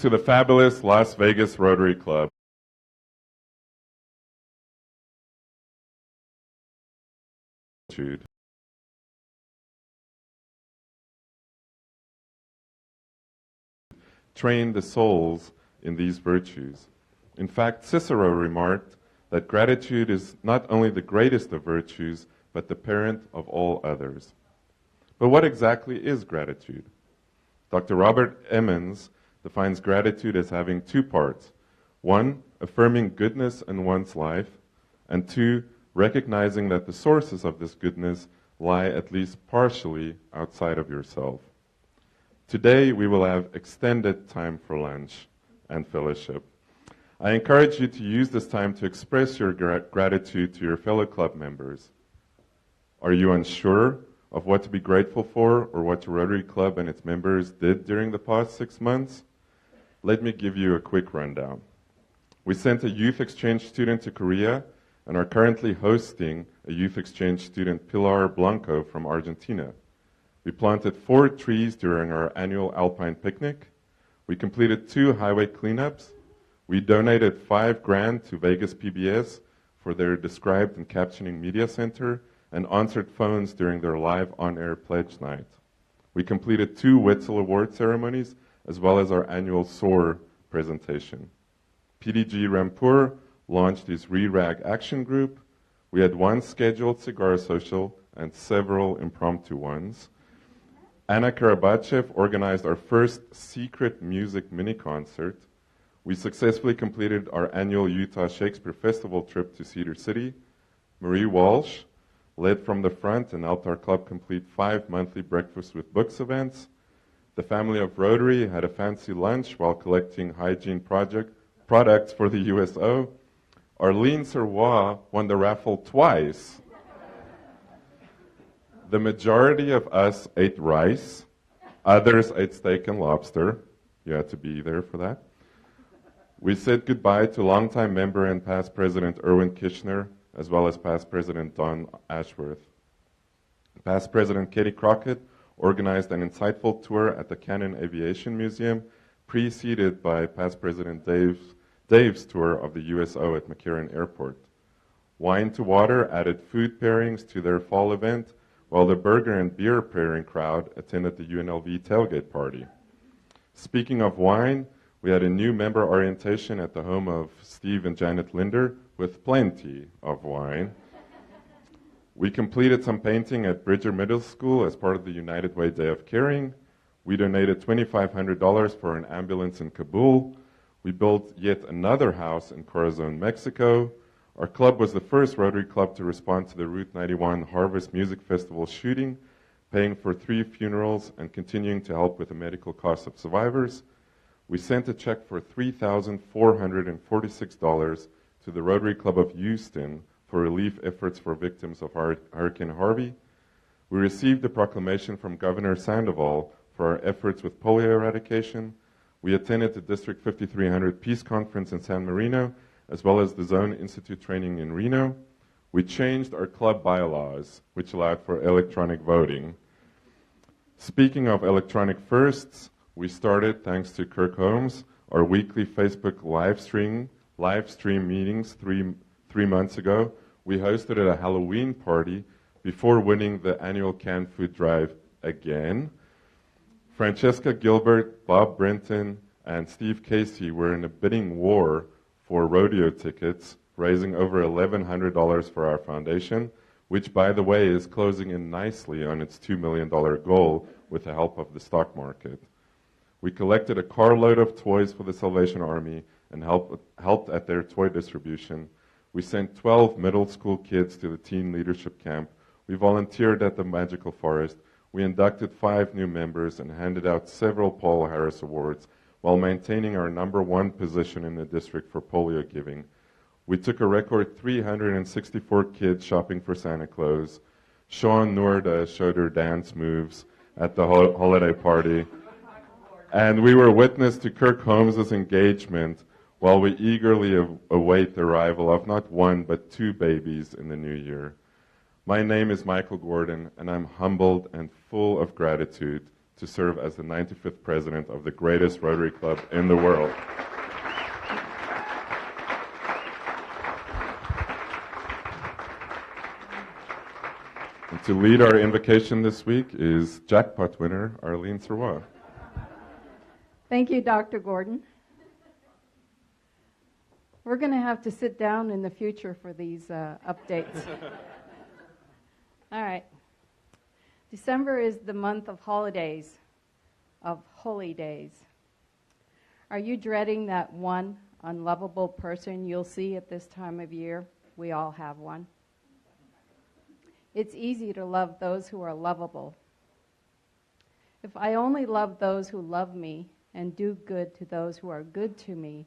To the fabulous Las Vegas Rotary Club. Train the souls in these virtues. In fact, Cicero remarked that gratitude is not only the greatest of virtues, but the parent of all others. But what exactly is gratitude? Dr. Robert Emmons defines gratitude as having two parts. One, affirming goodness in one's life, and two, recognizing that the sources of this goodness lie at least partially outside of yourself. Today, we will have extended time for lunch and fellowship. I encourage you to use this time to express your gratitude to your fellow club members. Are you unsure of what to be grateful for or what your Rotary Club and its members did during the past 6 months? Let me give you a quick rundown. We sent a youth exchange student to Korea and are currently hosting a youth exchange student, Pilar Blanco, from Argentina. We planted 4 trees during our annual Alpine picnic. We completed 2 highway cleanups. We donated $5,000 to Vegas PBS for their Described and Captioning Media Center and answered phones during their live on-air pledge night. We completed 2 Wetzel Award ceremonies as well as our annual SOAR presentation. PDG Rampur launched his Re-Rag Action Group. We had 1 scheduled cigar social and several impromptu ones. Anna Karabachev organized our first secret music mini-concert. We successfully completed our annual Utah Shakespeare Festival trip to Cedar City. Marie Walsh led from the front and helped our club complete 5 monthly Breakfast with Books events. The family of Rotary had a fancy lunch while collecting hygiene products for the USO. Arlene Serrois won the raffle twice. The majority of us ate rice. Others ate steak and lobster. You had to be there for that. We said goodbye to longtime member and past President Erwin Kishner, as well as past President Don Ashworth. Past President Katie Crockett organized an insightful tour at the Cannon Aviation Museum, preceded by past President Dave's tour of the USO at McCarran Airport. Wine to Water added food pairings to their fall event, while the burger and beer pairing crowd attended the UNLV tailgate party. Speaking of wine, we had a new member orientation at the home of Steve and Janet Linder with plenty of wine. We completed some painting at Bridger Middle School as part of the United Way Day of Caring. We donated $2,500 for an ambulance in Kabul. We built yet another house in Corazon, Mexico. Our club was the first Rotary Club to respond to the Route 91 Harvest Music Festival shooting, paying for 3 funerals and continuing to help with the medical costs of survivors. We sent a check for $3,446 to the Rotary Club of Houston for relief efforts for victims of Hurricane Harvey. We received a proclamation from Governor Sandoval for our efforts with polio eradication. We attended the District 5300 Peace Conference in San Marino, as well as the Zone Institute training in Reno. We changed our club bylaws, which allowed for electronic voting. Speaking of electronic firsts, we started, thanks to Kirk Holmes, our weekly Facebook live stream meetings three months ago. We hosted a Halloween party before winning the annual canned food drive again. Francesca Gilbert, Bob Brenton, and Steve Casey were in a bidding war for rodeo tickets, raising over $1,100 for our foundation, which, by the way, is closing in nicely on its $2 million goal with the help of the stock market. We collected a carload of toys for the Salvation Army and helped at their toy distribution. We sent 12 middle school kids to the teen leadership camp. We volunteered at the Magical Forest. We inducted 5 new members and handed out several Paul Harris Awards while maintaining our #1 position in the district for polio giving. We took a record 364 kids shopping for Santa Claus. Sean Noorda showed her dance moves at the holiday party. And we were witness to Kirk Holmes' engagement while we eagerly await the arrival of not 1 but 2 babies in the new year. My name is Michael Gordon, and I'm humbled and full of gratitude to serve as the 95th president of the greatest Rotary Club in the world. And to lead our invocation this week is jackpot winner Arlene Serwa. Thank you, Dr. Gordon. We're going to have to sit down in the future for these updates. All right. December is the month of holidays, of holy days. Are you dreading that one unlovable person you'll see at this time of year? We all have one. It's easy to love those who are lovable. If I only love those who love me and do good to those who are good to me,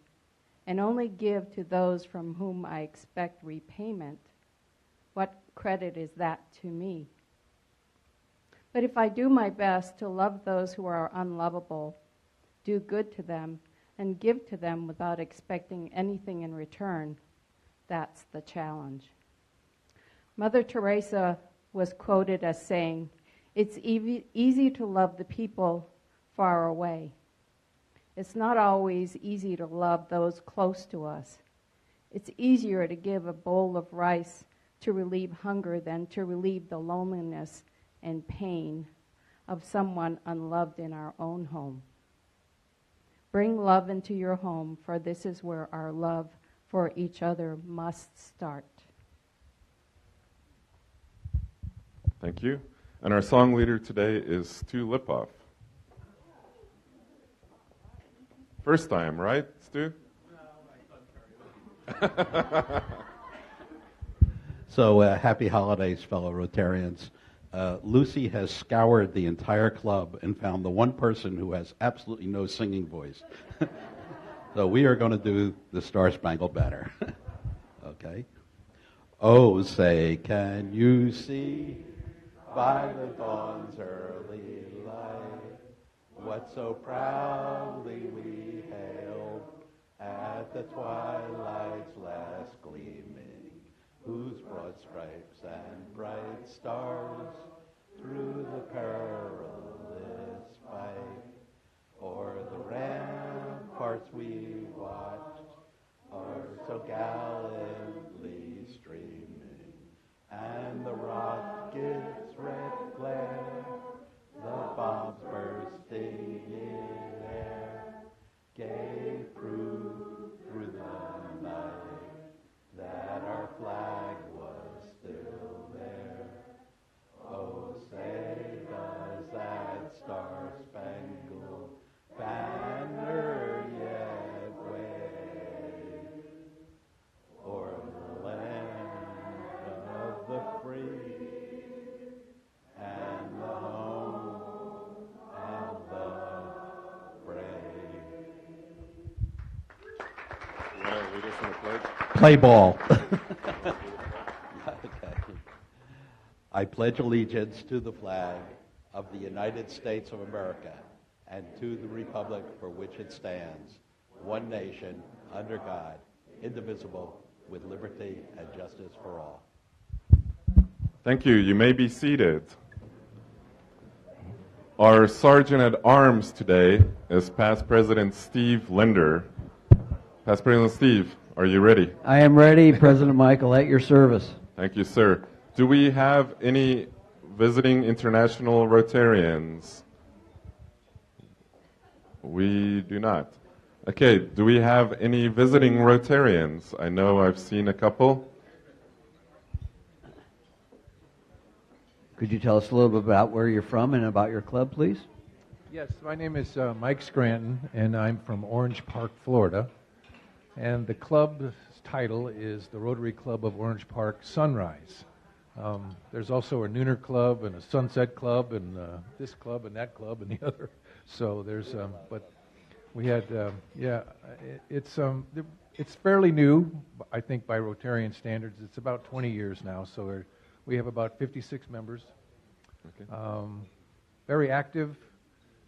and only give to those from whom I expect repayment, what credit is that to me? But if I do my best to love those who are unlovable, do good to them, and give to them without expecting anything in return, that's the challenge. Mother Teresa was quoted as saying, "It's easy to love the people far away. It's not always easy to love those close to us. It's easier to give a bowl of rice to relieve hunger than to relieve the loneliness and pain of someone unloved in our own home. Bring love into your home, for this is where our love for each other must start." Thank you. And our song leader today is Stu Lipoff. First time, right, Stu? So happy holidays, fellow Rotarians. Lucy has scoured the entire club and found the one person who has absolutely no singing voice. So we are going to do the Star Spangled Banner. Okay. Oh, say, can you see by the dawn's early light what so proudly we hailed at the twilight's last gleaming, whose broad stripes and bright stars through the perilous fight o'er the ramparts we watched are so gallantly streaming, and the rocket's red glare, the bombs bursting in air, gave proof through the night that our flag was still there. Oh, say does that star-spangled banner yet wave o'er the land of the free and the home of the brave? You want to lead us in the pledge? Play ball. Okay. I pledge allegiance to the flag of the United States of America and to the republic for which it stands, one nation, under God, indivisible, with liberty and justice for all. Thank you. You may be seated. Our Sergeant at Arms today is Past President Steve Linder. Past President Steve, are you ready? I am ready, President Michael, at your service. Thank you, sir. Do we have any visiting international Rotarians? We do not. Okay, do we have any visiting Rotarians? I know I've seen a couple. Could you tell us a little bit about where you're from and about your club, please? Yes, my name is Mike Scranton, and I'm from Orange Park, Florida. And the club's title is the Rotary Club of Orange Park Sunrise. There's also a Nooner Club and a Sunset Club and this club and that club and the other. So there's, but we had, it's fairly new, I think, by Rotarian standards. It's about 20 years now, so we have about 56 members. Okay. Very active,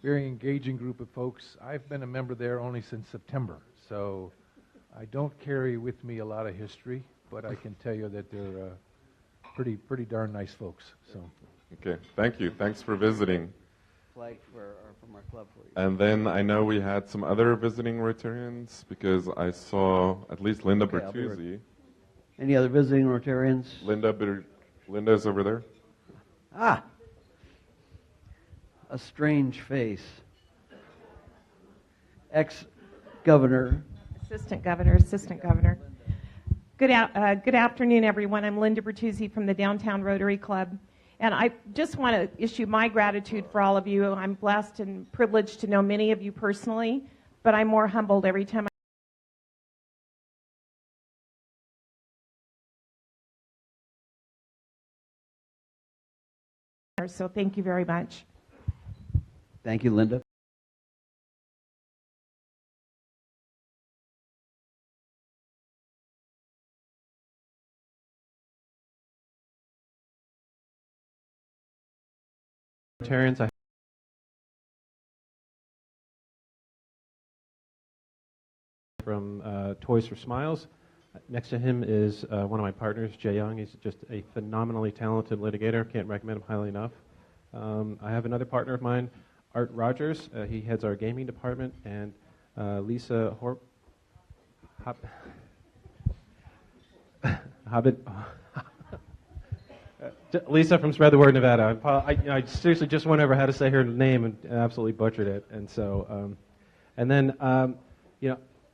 very engaging group of folks. I've been a member there only since September, so I don't carry with me a lot of history, but I can tell you that they're pretty darn nice folks. So. Okay, thank you. Thanks for visiting. flag from our club for you. And then I know we had some other visiting Rotarians because I saw at least Linda Okay, I'll be right- Bertuzzi. Any other visiting Rotarians? Linda's over there. Ah, a strange face. Ex-governor. Assistant Governor. Good afternoon, everyone. I'm Linda Bertuzzi from the Downtown Rotary Club. And I just want to issue my gratitude for all of you. I'm blessed and privileged to know many of you personally, but I'm more humbled every time so thank you very much. Thank you, Linda. Rotarians, from Toys for Smiles. Next to him is one of my partners, Jay Young. He's just a phenomenally talented litigator. Can't recommend him highly enough. I have another partner of mine, Art Rogers. He heads our gaming department, and Lisa Lisa from Spread the Word, Nevada. I seriously just went over how to say her name and absolutely butchered it. And so,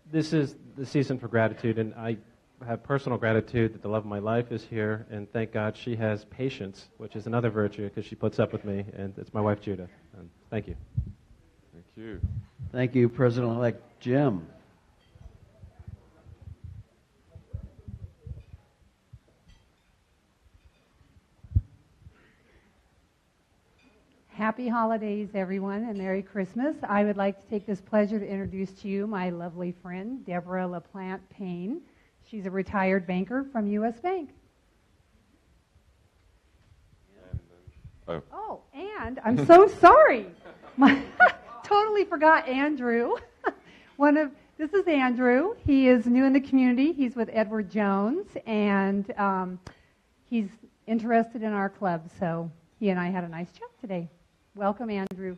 this is the season for gratitude, and I have personal gratitude that the love of my life is here, and thank God she has patience, which is another virtue because she puts up with me, and it's my wife, Judah. And thank you. Thank you. Thank you, President-elect Jim. Happy holidays, everyone, and Merry Christmas. I would like to take this pleasure to introduce to you my lovely friend, Deborah LaPlante Payne. She's a retired banker from U.S. Bank. Oh, and I'm so sorry. Totally forgot Andrew. This is Andrew. He is new in the community. He's with Edward Jones, and he's interested in our club, so he and I had a nice chat today. Welcome, Andrew.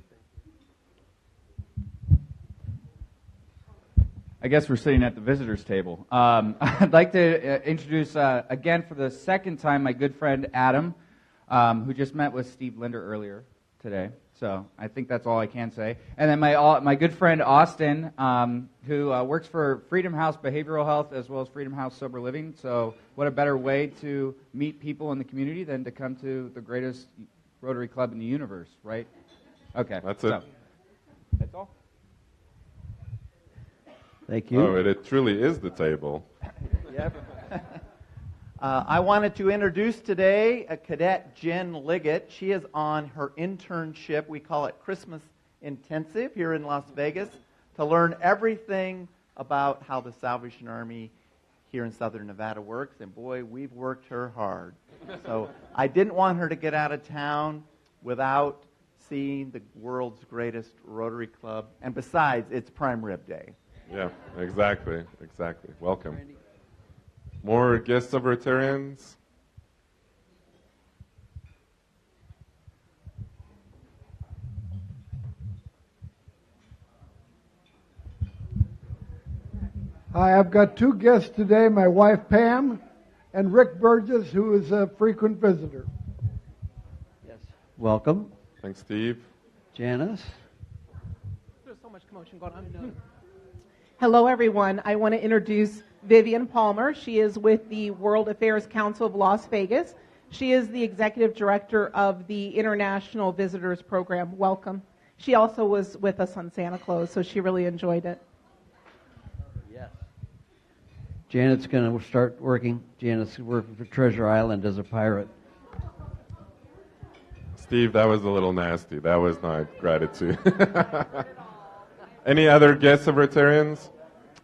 I guess we're sitting at the visitors' table. I'd like to introduce, again for the second time, my good friend Adam, who just met with Steve Linder earlier today. So I think that's all I can say. And then my good friend Austin, who works for Freedom House Behavioral Health as well as Freedom House Sober Living. So what a better way to meet people in the community than to come to the greatest Rotary Club in the universe, right? Okay. That's it. That's all. Thank you. Oh, it truly is the table. Yep. I wanted to introduce today a Cadet Jen Liggett. She is on her internship. We call it Christmas Intensive here in Las Vegas to learn everything about how the Salvation Army here in Southern Nevada works. And boy, we've worked her hard. So I didn't want her to get out of town without seeing the world's greatest Rotary Club. And besides, it's Prime Rib Day. Yeah, exactly. Welcome. More guests of Rotarians? Hi, I've got two guests today, my wife Pam and Rick Burgess, who is a frequent visitor. Yes. Welcome. Thanks, Steve. Janice. There's so much commotion going on. Hello, everyone. I want to introduce Vivian Palmer. She is with the World Affairs Council of Las Vegas. She is the executive director of the International Visitors Program. Welcome. She also was with us on Santa Claus, so she really enjoyed it. Yes. Janet's going to start working. Janet's working for Treasure Island as a pirate. Steve, that was a little nasty. That was not gratitude. Any other guests of Rotarians?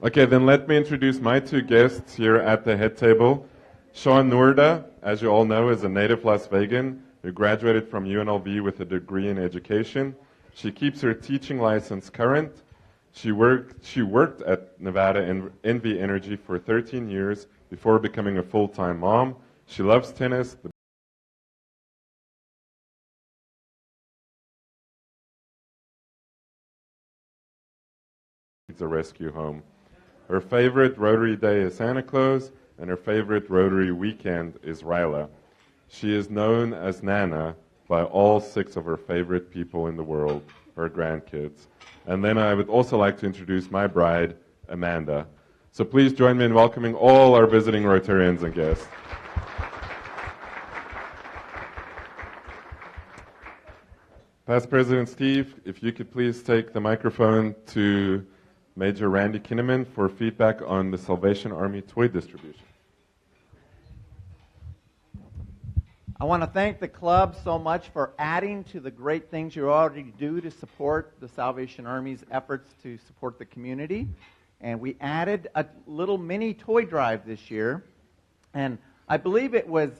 Okay, then let me introduce my two guests here at the head table. Sean Noorda, as you all know, is a native Las Vegan who graduated from UNLV with a degree in education. She keeps her teaching license current. She worked at Nevada NV Energy for 13 years before becoming a full-time mom. She loves tennis, Pizza Rescue Home. Her favorite Rotary Day is Santa Claus, and her favorite Rotary weekend is Ryla. She is known as Nana by all 6 of her favorite people in the world, her grandkids. And then I would also like to introduce my bride, Amanda. So please join me in welcoming all our visiting Rotarians and guests. Past President Steve, if you could please take the microphone to Major Randy Kinnaman for feedback on the Salvation Army toy distribution. I want to thank the club so much for adding to the great things you already do to support the Salvation Army's efforts to support the community. And we added a little mini toy drive this year. And I believe it was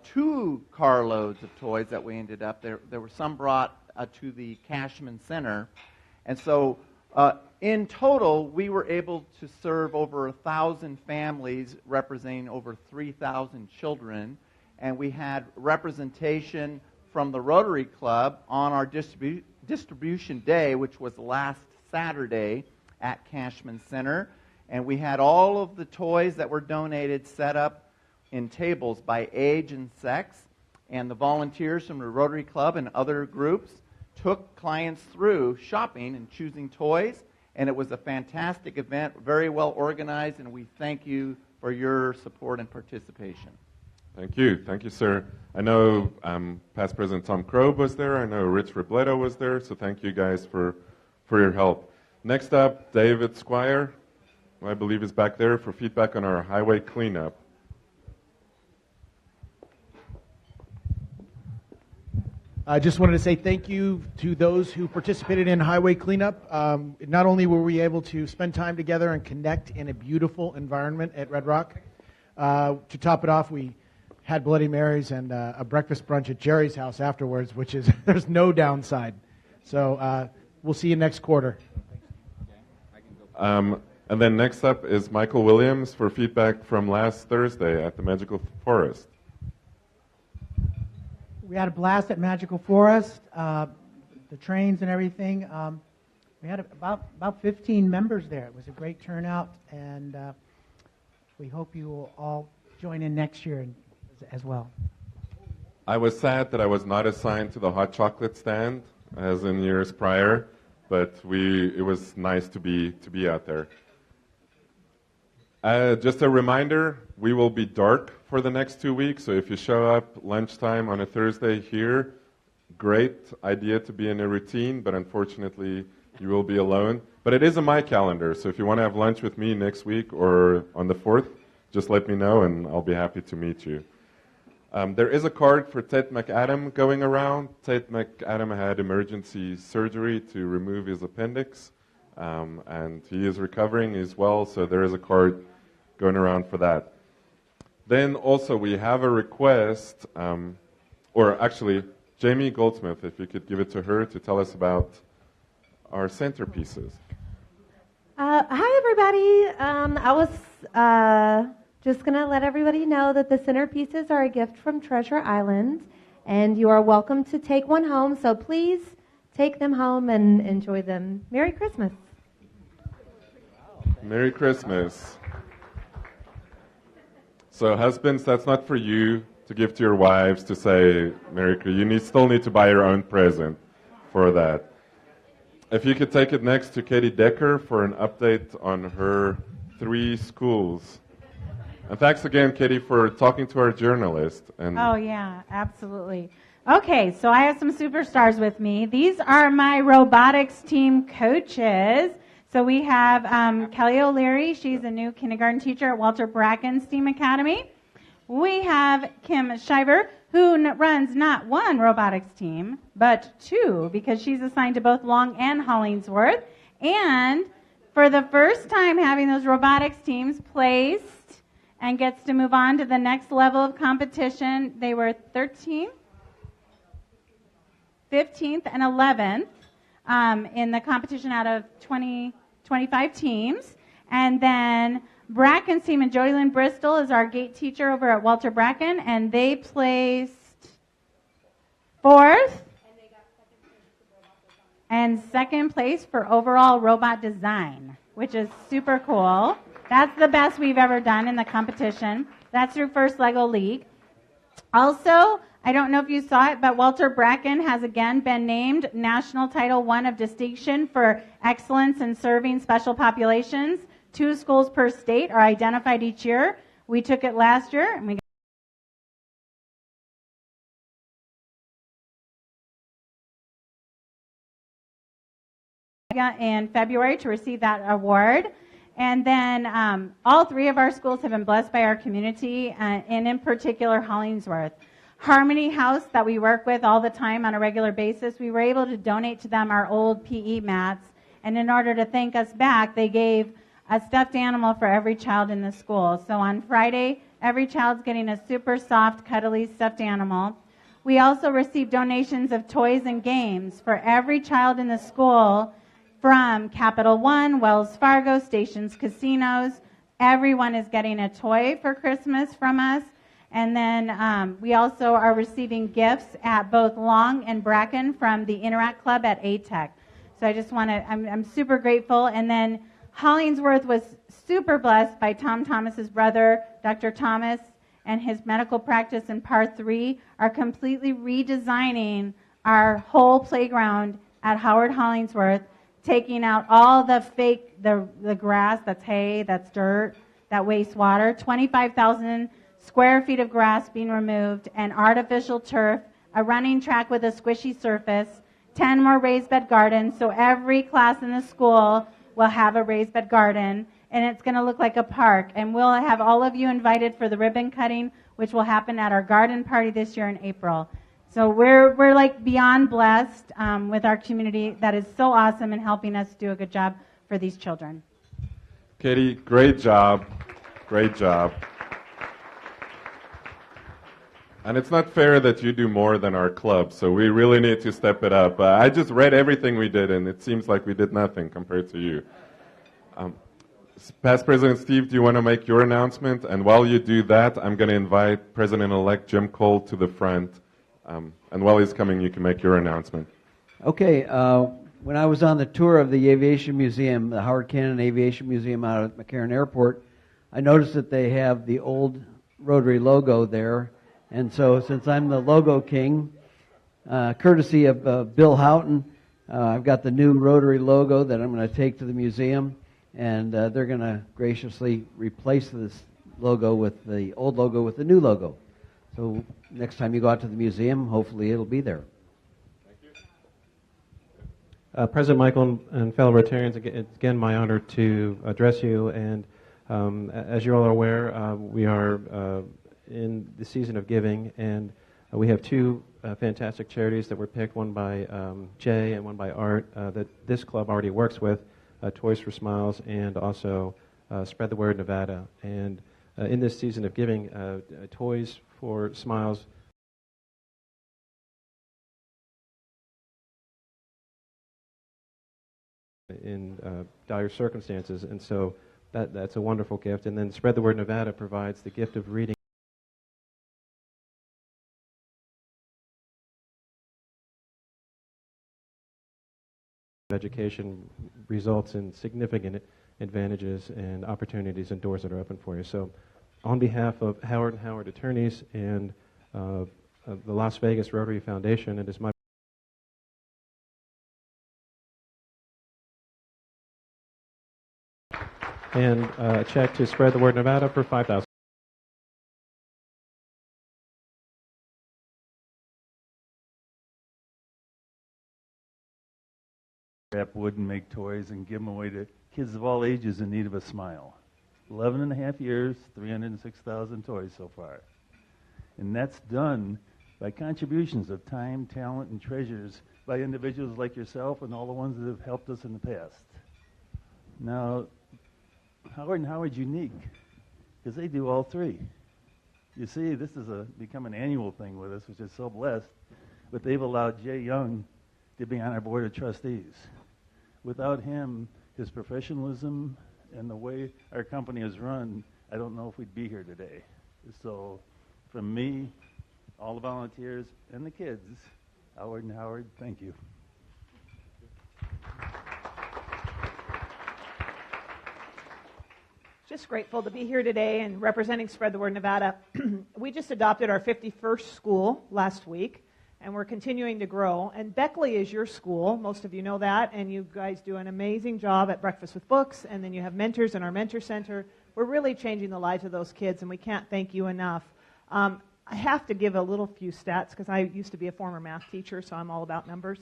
2 carloads of toys that we ended up. There were some brought to the Cashman Center. And so in total, we were able to serve over 1,000 families, representing over 3,000 children. And we had representation from the Rotary Club on our distribution day, which was last Saturday at Cashman Center. And we had all of the toys that were donated set up in tables by age and sex. And the volunteers from the Rotary Club and other groups took clients through shopping and choosing toys. And it was a fantastic event, very well organized, and we thank you for your support and participation. Thank you, sir. I know past President Tom Crow was there. I know Rich Robledo was there. So thank you guys for your help. Next up, David Squire, who I believe is back there for feedback on our highway cleanup. I just wanted to say thank you to those who participated in highway cleanup. Not only were we able to spend time together and connect in a beautiful environment at Red Rock, to top it off, we had Bloody Marys and a breakfast brunch at Jerry's house afterwards, which is, there's no downside. So we'll see you next quarter. And then next up is Michael Williams for feedback from last Thursday at the Magical Forest. We had a blast at Magical Forest, the trains and everything. We had about 15 members there. It was a great turnout, and we hope you will all join in next year as well. I was sad that I was not assigned to the hot chocolate stand as in years prior, but it was nice to be out there. Just a reminder, we will be dark for the next 2 weeks, so if you show up lunchtime on a Thursday here, great idea to be in a routine, but unfortunately you will be alone. But it is on my calendar, so if you want to have lunch with me next week or on the 4th, just let me know and I'll be happy to meet you. There is a card for Ted McAdam going around. Ted McAdam had emergency surgery to remove his appendix, and he is recovering as well, so there is a card going around for that. Then also we have a request, or actually, Jamie Goldsmith, if you could give it to her to tell us about our centerpieces. Hi, everybody. I was just going to let everybody know that the centerpieces are a gift from Treasure Island, and you are welcome to take one home, so please take them home and enjoy them. Merry Christmas. Merry Christmas. So husbands, that's not for you to give to your wives to say Merry Christmas. You still need to buy your own present for that. If you could take it next to Katie Decker for an update on her 3 schools. And thanks again, Katie, for talking to our journalist. Oh, yeah, absolutely. Okay, so I have some superstars with me. These are my robotics team coaches. So we have Kelly O'Leary. She's a new kindergarten teacher at Walter Bracken STEAM Academy. We have Kim Shiver, who runs not one robotics team, but 2, because she's assigned to both Long and Hollingsworth. And for the first time having those robotics teams placed and gets to move on to the next level of competition. They were 13th, 15th, and 11th in the competition out of 25 teams. And then Bracken's team and Joylyn Bristol is our gate teacher over at Walter Bracken, and they placed 4th. and second place for overall robot design, which is super cool. That's the best we've ever done in the competition. That's through First Lego League. Also, I don't know if you saw it, but Walter Bracken has again been named National Title I of Distinction for Excellence in Serving Special Populations. 2 schools per state are identified each year. We took it last year, and we in February to receive that award. And then all 3 of our schools have been blessed by our community, and in particular Hollingsworth. Harmony House, that we work with all the time on a regular basis, we were able to donate to them our old PE mats, and in order to thank us back, they gave a stuffed animal for every child in the school. So on Friday, every child's getting a super soft, cuddly stuffed animal. We also received donations of toys and games for every child in the school from Capital One, Wells Fargo, Stations Casinos. Everyone is getting a toy for Christmas from us. And then we also are receiving gifts at both Long and Bracken from the Interact Club at ATEC. So I just want to, I'm super grateful. And then Hollingsworth was super blessed by Tom Thomas's brother, Dr. Thomas, and his medical practice in Part 3 are completely redesigning our whole playground at Howard Hollingsworth, taking out all the fake, the grass, that's hay, that's dirt, that wastewater, 25,000 square feet of grass being removed, and artificial turf, a running track with a squishy surface, 10 more raised bed gardens, so every class in the school will have a raised bed garden, and it's going to look like a park. And we'll have all of you invited for the ribbon cutting, which will happen at our garden party this year in April. So we're like beyond blessed with our community that is so awesome in helping us do a good job for these children. Katie, great job. Great job. And it's not fair that you do more than our club, so we really need to step it up. I just read everything we did, and it seems like we did nothing compared to you. Past President Steve, do you want to make your announcement? And while you do that, I'm going to invite President-elect Jim Cole to the front. And while he's coming, you can make your announcement. Okay. When I was on the tour of the Aviation Museum, the Howard Cannon Aviation Museum out at McCarran Airport, I noticed that they have the old Rotary logo there. And so since I'm the logo king, courtesy of Bill Houghton, I've got the new Rotary logo that I'm going to take to the museum, and they're going to graciously replace this logo with the old logo with the new logo. So next time you go out to the museum, hopefully it'll be there. President Michael and fellow Rotarians, it's again my honor to address you. And as you're all aware, we are in the season of giving, and we have 2 fantastic charities that were picked, one by Jay and one by Art, that this club already works with, Toys for Smiles, and also Spread the Word Nevada. And in this season of giving, Toys for Smiles in dire circumstances, and so that's a wonderful gift. And then Spread the Word Nevada provides the gift of reading education results in significant advantages and opportunities and doors that are open for you. So on behalf of Howard and Howard attorneys and the Las Vegas Rotary Foundation, it is my and a check to Spread the Word Nevada for $5,000. Wrap wood and make toys and give them away to kids of all ages in need of a smile. 11 and a half years, 306,000 toys so far. And that's done by contributions of time, talent, and treasures by individuals like yourself and all the ones that have helped us in the past. Now, Howard and Howard's unique because they do all 3. You see, this is become an annual thing with us, which is so blessed, but they've allowed Jay Young to be on our board of trustees. Without him, his professionalism and the way our company is run, I don't know if we'd be here today. So from me, all the volunteers, and the kids, Howard and Howard, thank you. Just grateful to be here today and representing Spread the Word Nevada. We just adopted our 51st school last week, and we're continuing to grow. And Beckley is your school. Most of you know that, and you guys do an amazing job at Breakfast with Books, and then you have mentors in our Mentor Center. We're really changing the lives of those kids, and we can't thank you enough. I have to give a little few stats because I used to be a former math teacher, so I'm all about numbers.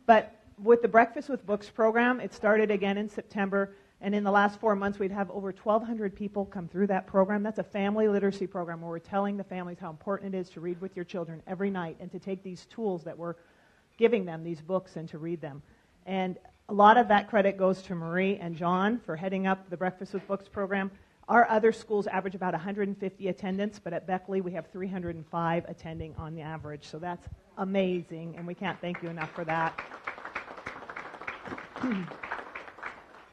But with the Breakfast with Books program, it started again in September, and in the last 4 months, we'd have over 1,200 people come through that program. That's a family literacy program where we're telling the families how important it is to read with your children every night and to take these tools that we're giving them, these books, and to read them. And a lot of that credit goes to Marie and John for heading up the Breakfast with Books program. Our other schools average about 150 attendance, but at Beckley we have 305 attending on the average. So that's amazing, and we can't thank you enough for that.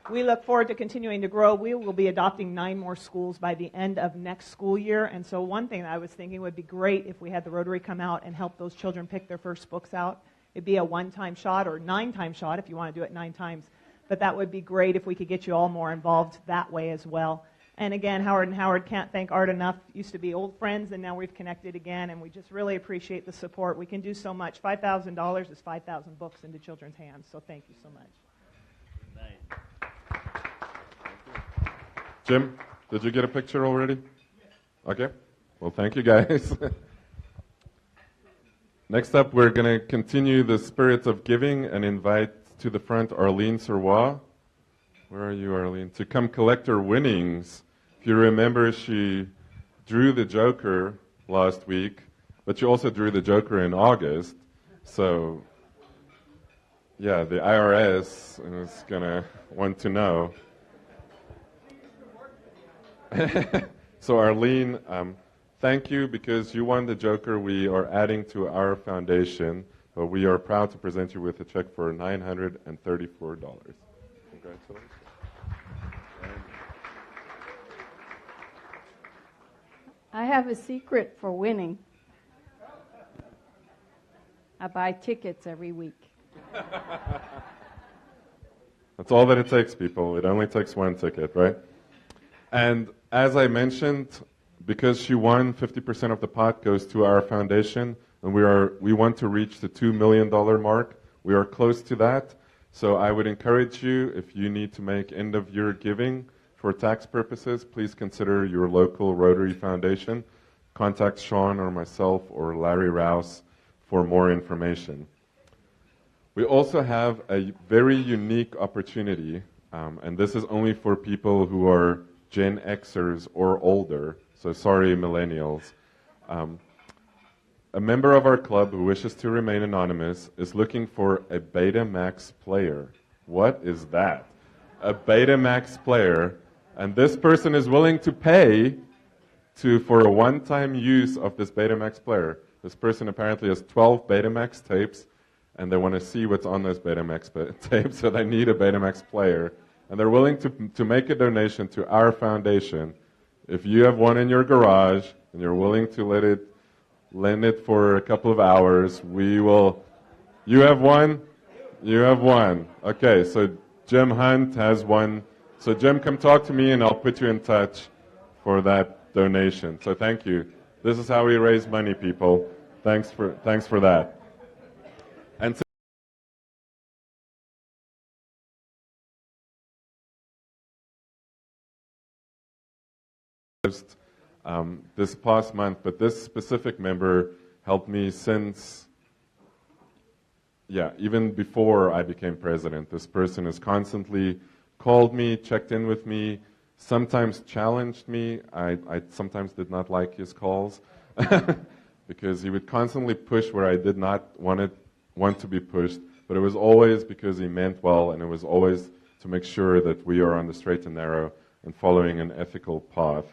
We look forward to continuing to grow. We will be adopting 9 more schools by the end of next school year. And so one thing that I was thinking would be great if we had the Rotary come out and help those children pick their first books out. It'd be a one-time shot or 9-time shot if you want to do it 9 times. But that would be great if we could get you all more involved that way as well. And again, Howard and Howard can't thank Art enough. Used to be old friends, and now we've connected again, and we just really appreciate the support. We can do so much. $5,000 is 5,000 books into children's hands, so thank you so much. Jim, did you get a picture already? Okay. Well, thank you, guys. Next up, we're going to continue the spirit of giving and invite to the front Arlene Serrois. Where are you, Arlene? To come collect her winnings. If you remember, she drew the Joker last week, but she also drew the Joker in August. So, yeah, the IRS is going to want to know. So Arlene, thank you because you won the Joker. We are adding to our foundation, but we are proud to present you with a check for $934. Congratulations. I have a secret for winning. I buy tickets every week. That's all that it takes, people. It only takes one ticket, right? And as I mentioned, because she won, 50% of the pot goes to our foundation, and we want to reach the $2 million mark. We are close to that. So I would encourage you, if you need to make end-of-year giving for tax purposes, please consider your local Rotary Foundation. Contact Sean or myself or Larry Rouse for more information. We also have a very unique opportunity, and this is only for people who are Gen Xers or older, so sorry millennials. A member of our club who wishes to remain anonymous is looking for a Betamax player. What is that? A Betamax player, and this person is willing to pay for a one-time use of this Betamax player. This person apparently has 12 Betamax tapes, and they want to see what's on those Betamax tapes, so they need a Betamax player. And they're willing to make a donation to our foundation. If you have one in your garage and you're willing to lend it for a couple of hours, we will. You have one? You have one. Okay, so Jim Hunt has one. So Jim, come talk to me and I'll put you in touch for that donation. So thank you. This is how we raise money, people. Thanks for that. And this past month, but this specific member helped me since, even before I became president. This person has constantly called me, checked in with me, sometimes challenged me. I sometimes did not like his calls because he would constantly push where I did not want to be pushed, but it was always because he meant well, and it was always to make sure that we are on the straight and narrow and following an ethical path.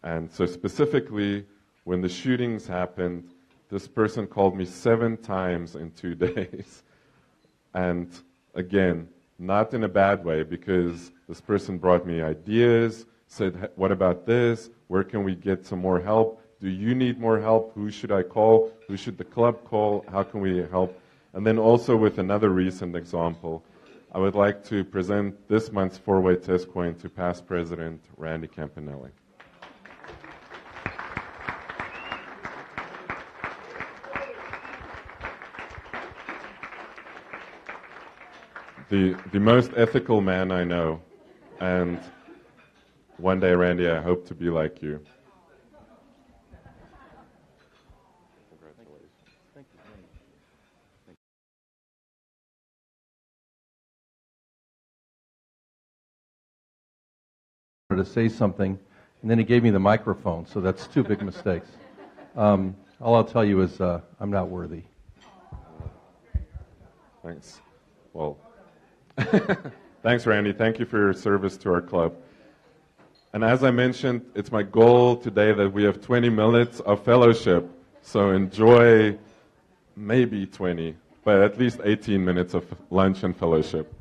And so specifically, when the shootings happened, this person called me 7 times in 2 days. And again, not in a bad way, because this person brought me ideas, said, what about this? Where can we get some more help? Do you need more help? Who should I call? Who should the club call? How can we help? And then also with another recent example, I would like to present this month's four-way test coin to past President Randy Campanelli. The most ethical man I know, and one day, Randy, I hope to be like you. Congratulations. Thank you. To say something, and then he gave me the microphone, so that's two big mistakes. All I'll tell you is I'm not worthy. Thanks. Well, thanks, Randy. Thank you for your service to our club. And as I mentioned, it's my goal today that we have 20 minutes of fellowship. So enjoy maybe 20, but at least 18 minutes of lunch and fellowship.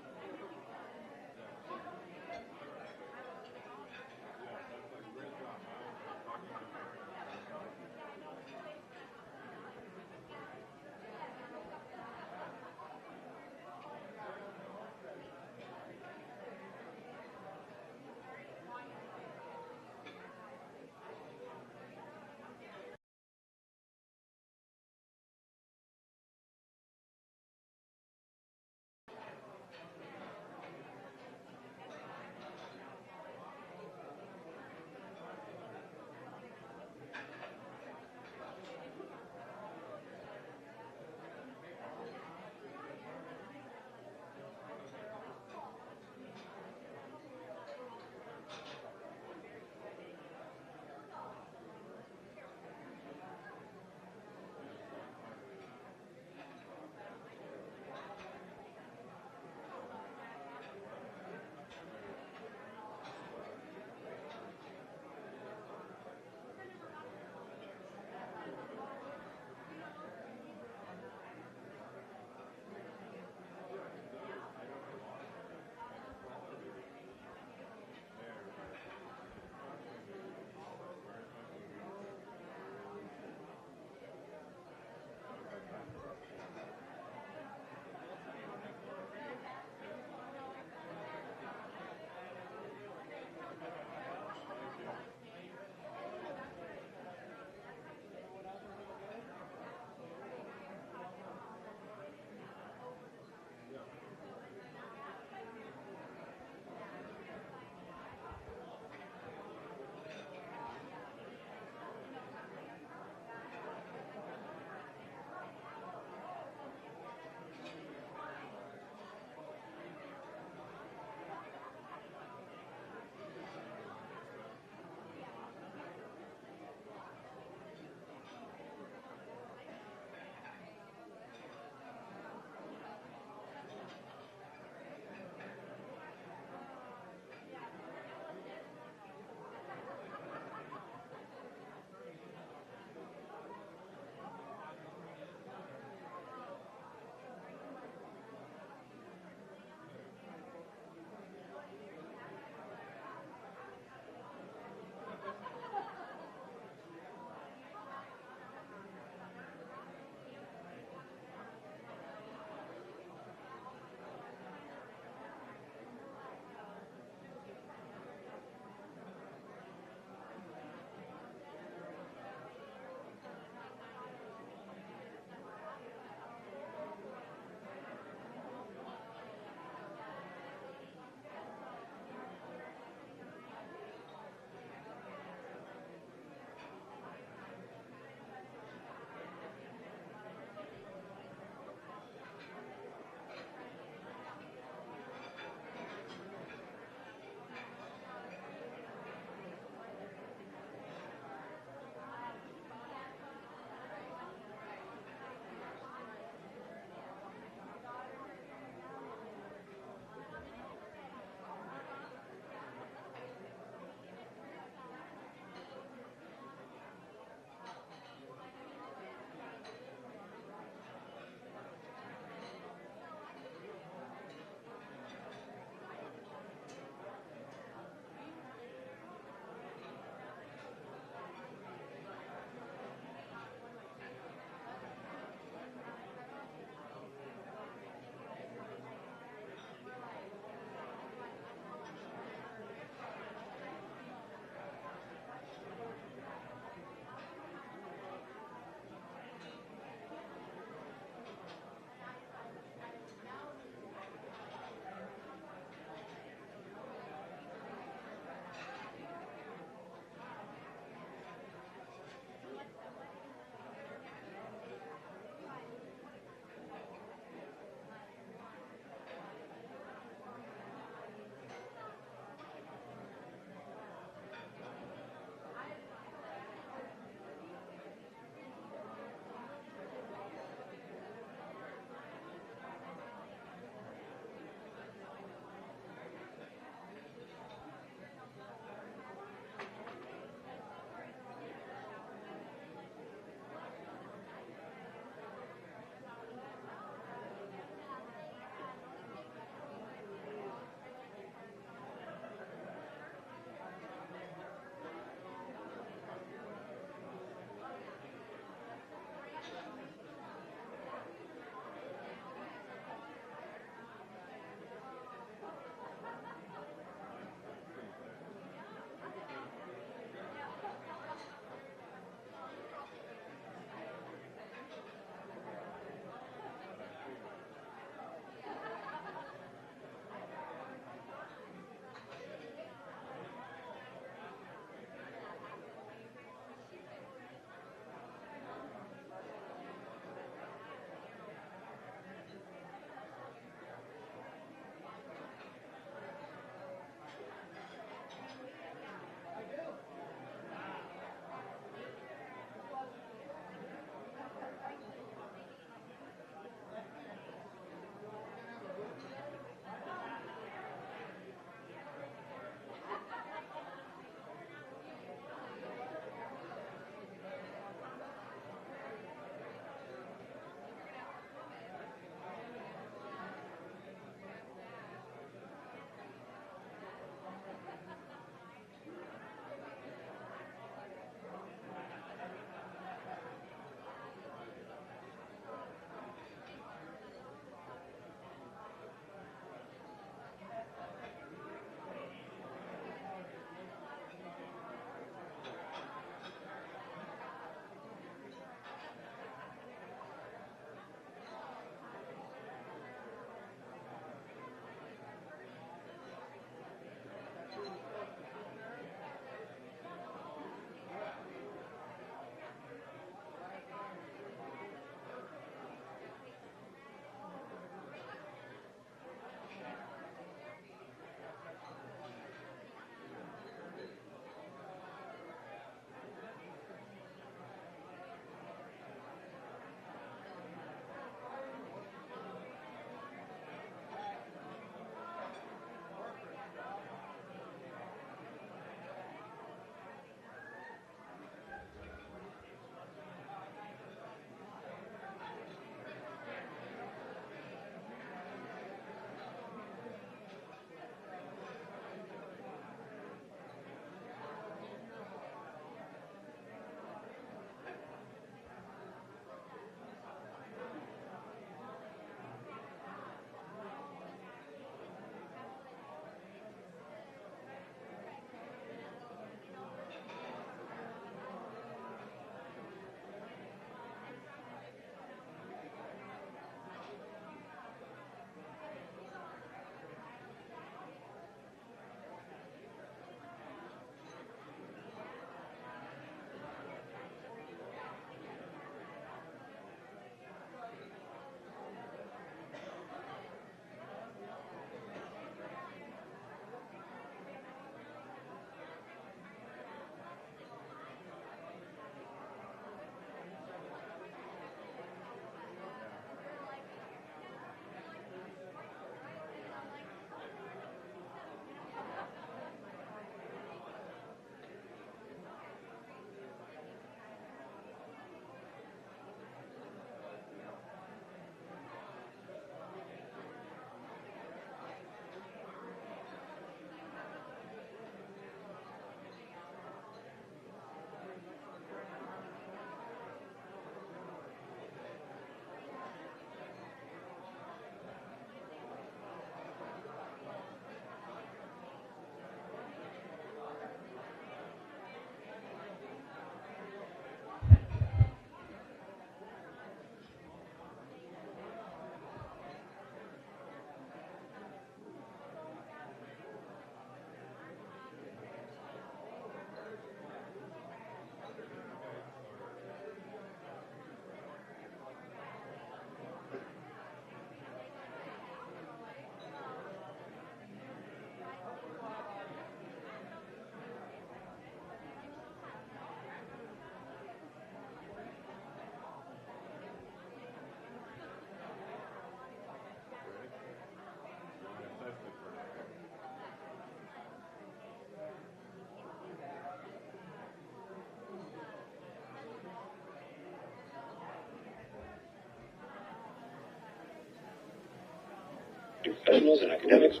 professionals and academics.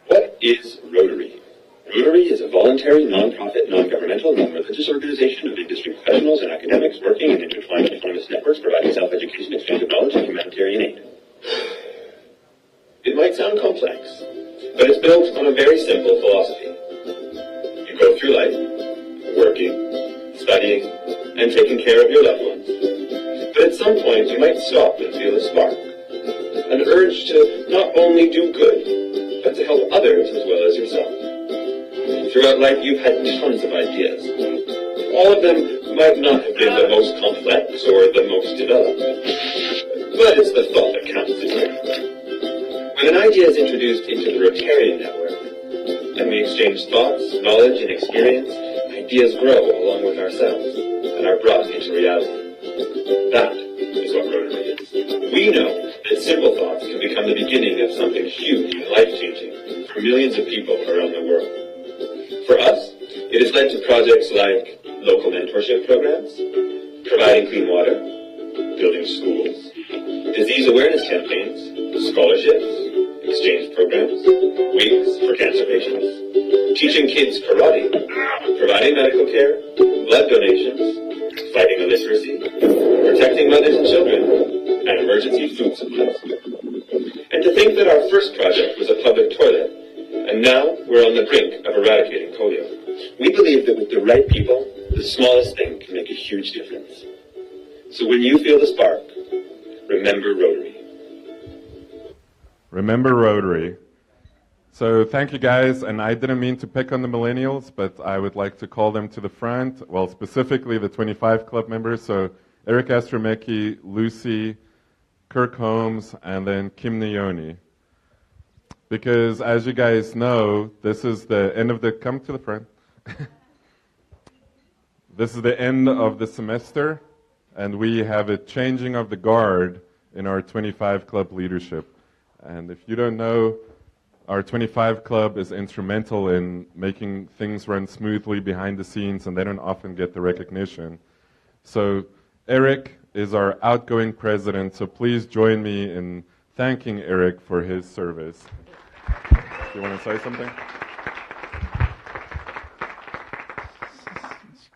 What is Rotary? Rotary is a voluntary, non-profit, non-governmental, non-religious organization of industry professionals and academics working in intertwined autonomous networks providing self-education, exchange of knowledge, and humanitarian aid. It might sound complex, but it's built on a very simple philosophy. You go through life, working, studying, and taking care of your loved ones. But at some point, you might stop and feel a spark, an urge to not only do good, but to help others as well as yourself. Throughout life, you've had tons of ideas. All of them might not have been the most complex or the most developed, but it's the thought that counts, isn't it? When an idea is introduced into the Rotarian network, and we exchange thoughts, knowledge, and experience, ideas grow along with ourselves and are brought into reality. That is what Rotary is. We know that simple thoughts can become the beginning of something huge and life-changing for millions of people around the world. For us, it has led to projects like local mentorship programs, providing clean water, building schools, disease awareness campaigns, scholarships, exchange programs, weeks for cancer patients, teaching kids karate, providing medical care, blood donations, fighting illiteracy, protecting mothers and children, and emergency food supplies. And to think that our first project was a public toilet, and now we're on the brink of eradicating polio. We believe that with the right people, the smallest thing can make a huge difference. So when you feel the spark, remember Rotary. Remember Rotary. So thank you guys, and I didn't mean to pick on the millennials, but I would like to call them to the front, well, specifically the 25 Club members, so Eric Astromecki, Lucy, Kirk Holmes, and then Kim Neoni. Because as you guys know, this is the end of the, come to the front. This is the end of the semester, and we have a changing of the guard in our 25 Club leadership. And if you don't know, our 25 Club is instrumental in making things run smoothly behind the scenes, and they don't often get the recognition. So Eric is our outgoing president, so please join me in thanking Eric for his service. Do you want to say something?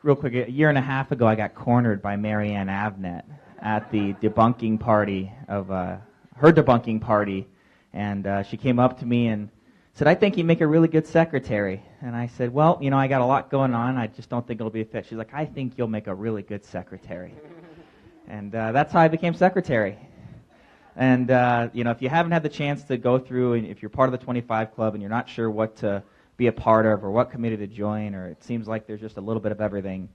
Real quick, a year and a half ago, I got cornered by Marianne Avnet at the debunking party of her debunking party, and she came up to me and said, "I think you make a really good secretary." And I said, "Well, you know, I got a lot going on. I just don't think it'll be a fit." She's like, "I think you'll make a really good secretary." And that's how I became secretary. And you know, if you haven't had the chance to go through, and if you're part of the 25 Club and you're not sure what to be a part of or what committee to join, or it seems like there's just a little bit of everything,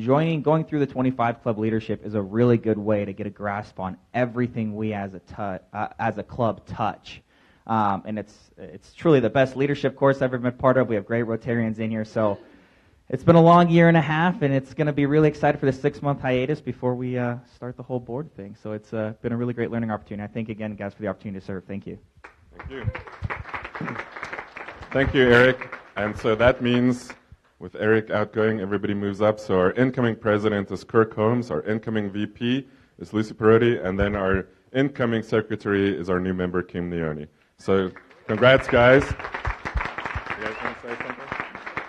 going through the 25 Club leadership is a really good way to get a grasp on everything we as a club touch. And it's truly the best leadership course I've ever been part of. We have great Rotarians in here, so it's been a long year and a half, and it's going to be really excited for the 6-month hiatus before we start the whole board thing. So it's been a really great learning opportunity. I thank again, guys, for the opportunity to serve. Thank you. Thank you. Thank you, Eric. And so that means with Eric outgoing, everybody moves up. So our incoming president is Kirk Holmes, our incoming VP is Lucy Perotti, and then our incoming secretary is our new member, Kim Neoni. So congrats, guys. You guys want to say something?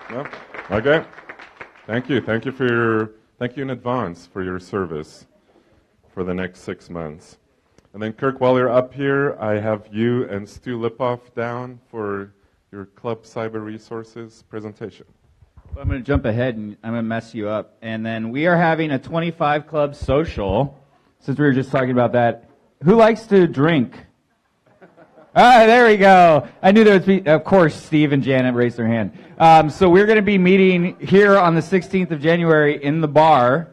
No? Okay. Thank you. Thank you in advance for your service for the next 6 months. And then Kirk, while you're up here, I have you and Stu Lipoff down for your Club Cyber Resources presentation. I'm going to jump ahead and I'm going to mess you up. And then we are having a 25 Club social, since we were just talking about that. Who likes to drink? There we go. I knew there would be, of course, Steve and Janet raised their hand. So we're going to be meeting here on the 16th of January in the bar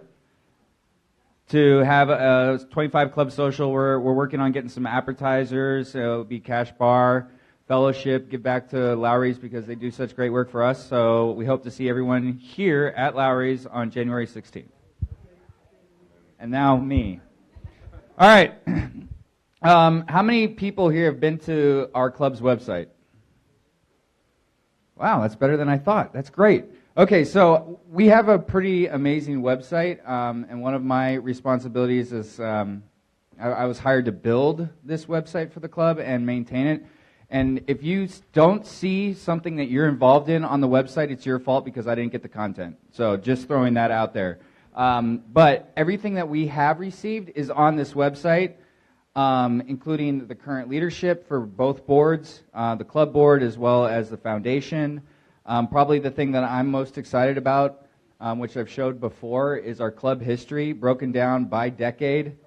to have a 25 Club social. We're working on getting some appetizers. So it'll be cash bar, fellowship, give back to Lowry's because they do such great work for us. So we hope to see everyone here at Lowry's on January 16th. And now me. All right. How many people here have been to our club's website? Wow, that's better than I thought. That's great. Okay, so we have a pretty amazing website, and one of my responsibilities is I was hired to build this website for the club and maintain it. And if you don't see something that you're involved in on the website, it's your fault because I didn't get the content. So just throwing that out there. But everything that we have received is on this website, including the current leadership for both boards, the club board as well as the foundation. Probably the thing that I'm most excited about, which I've showed before, is our club history broken down by decade.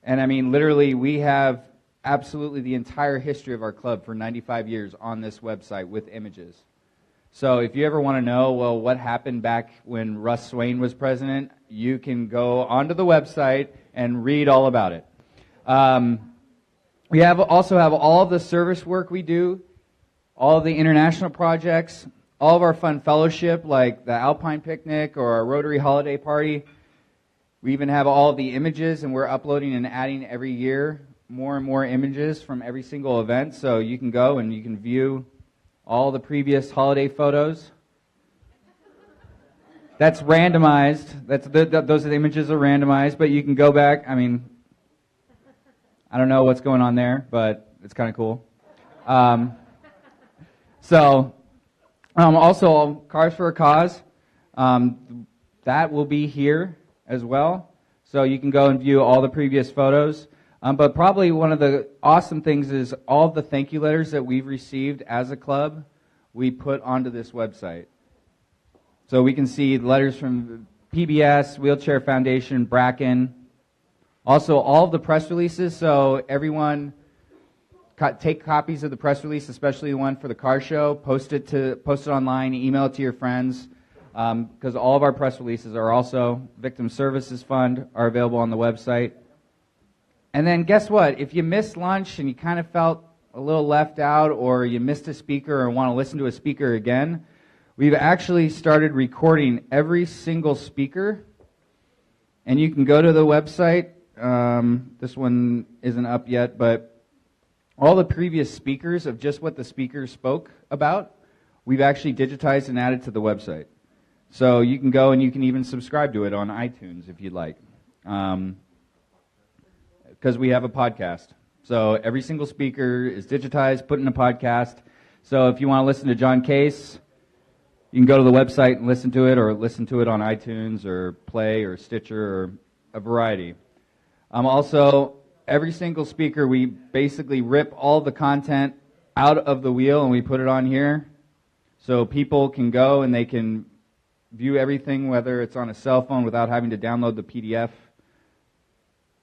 And I mean, literally, we have absolutely the entire history of our club for 95 years on this website with images. So if you ever want to know, well, what happened back when Russ Swain was president, you can go onto the website and read all about it. We also have all of the service work we do, all of the international projects, all of our fun fellowship like the Alpine Picnic or our Rotary Holiday Party. We even have all of the images, and we're uploading and adding every year more and more images from every single event. So you can go and you can view all the previous holiday photos. That's randomized. Those images are randomized, but you can go back. I mean, I don't know what's going on there, but it's kind of cool. Also, Cars for a Cause, that will be here as well. So you can go and view all the previous photos. But probably one of the awesome things is all the thank you letters that we've received as a club, we put onto this website. So we can see letters from PBS, Wheelchair Foundation, Bracken. Also, all of the press releases, so everyone take copies of the press release, especially the one for the car show, post it online, email it to your friends, because all of our press releases are also Victim Services Fund, are available on the website. And then guess what? If you missed lunch and you kind of felt a little left out, or you missed a speaker or want to listen to a speaker again, we've actually started recording every single speaker, and you can go to the website. This one isn't up yet, but all the previous speakers of just what the speakers spoke about, we've actually digitized and added to the website. So you can go and you can even subscribe to it on iTunes if you'd like. Because we have a podcast. So every single speaker is digitized, put in a podcast. So if you want to listen to John Case, you can go to the website and listen to it, or listen to it on iTunes or Play or Stitcher or a variety. Also, every single speaker, we basically rip all the content out of the wheel and we put it on here. So people can go and they can view everything, whether it's on a cell phone without having to download the PDF.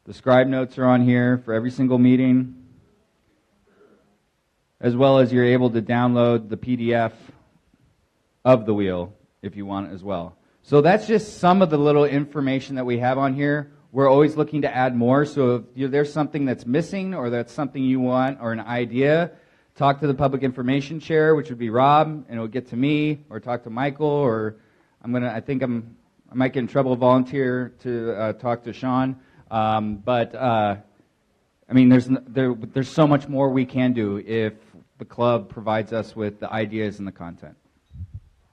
The scribe notes are on here for every single meeting, as well as you're able to download the PDF of the wheel if you want as well. So that's just some of the little information that we have on here. We're always looking to add more, so if there's something that's missing or that's something you want or an idea, talk to the public information chair, which would be Rob, and it'll get to me, or talk to Michael, or I might get in trouble, volunteer to talk to Sean. There's so much more we can do if the club provides us with the ideas and the content.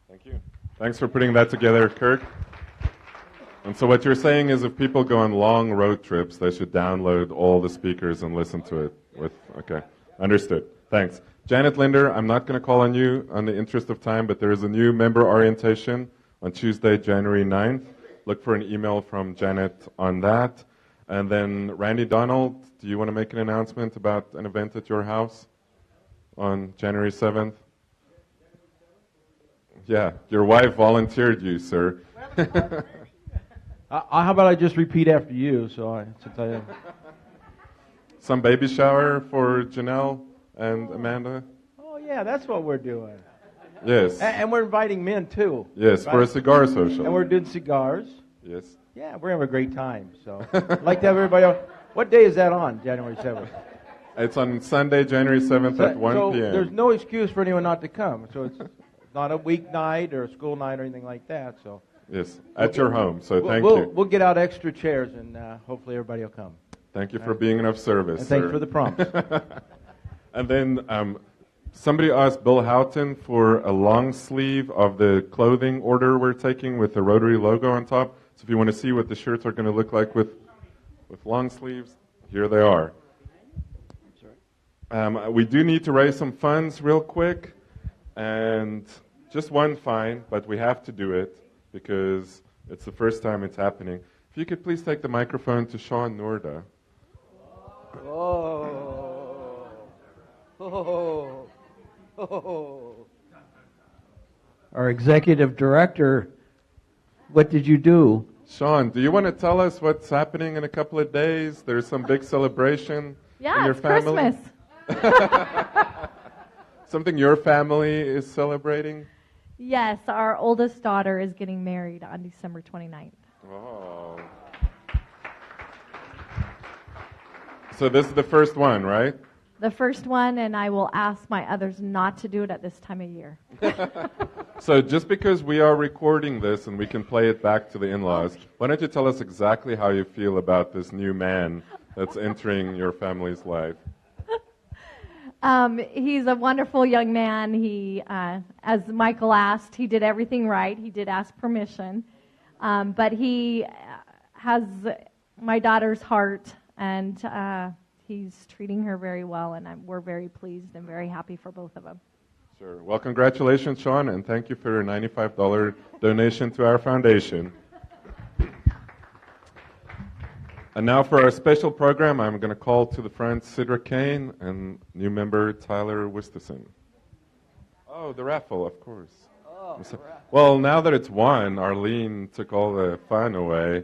Thank you. Thanks for putting that together, Kirk. And so what you're saying is if people go on long road trips, they should download all the speakers and listen to it. Okay, understood. Thanks. Janet Linder, I'm not going to call on you on the interest of time, but there is a new member orientation on Tuesday, January 9th. Look for an email from Janet on that. And then Randy Donald, do you want to make an announcement about an event at your house on January 7th? Yeah, your wife volunteered you, sir. How about I just repeat after you? Some baby shower for Janelle and Amanda? Oh, yeah, that's what we're doing. Yes. And we're inviting men, too. Yes, for a cigar social. And we're doing cigars. Yes. Yeah, we're having a great time. So I'd like to have everybody on. What day is that on, January 7th? It's on Sunday, January 7th at 1 so p.m. there's no excuse for anyone not to come. So it's not a weeknight or a school night or anything like that. So Yes, at your home. So thank you. you. We'll get out extra chairs, and hopefully everybody will come. Thank you for being of service. And thanks sir. for the prompts. And then somebody asked Bill Houghton for a long sleeve of the clothing order we're taking with the Rotary logo on top. So if you want to see what the shirts are going to look like with long sleeves, here they are. We do need to raise some funds real quick, and just one fine, but we have to do it because it's the first time it's happening. If you could please take the microphone to Sean Norda. Our executive director, what did you do? Sean, do you want to tell us what's happening in a couple of days? There's some big celebration in your it's family? Christmas. Something your family is celebrating? Yes, our oldest daughter is getting married on December 29th. Oh. So this is the first one, right? The first one, and I will ask my others not to do it at this time of year. So just because we are recording this and we can play it back to the in-laws, why don't you tell us exactly how you feel about this new man that's entering your family's life? He's a wonderful young man. He, as Michael asked, he did everything right. He did ask permission. But he has my daughter's heart, and he's treating her very well, and we're very pleased and very happy for both of them. Sure. Well, congratulations, Sean, and thank you for your $95 donation to our foundation. And now for our special program, I'm going to call to the front Sidra Kane and new member Tyler Wistison. Oh, the raffle, of course. Oh, well, now that it's won, Arlene took all the fun away.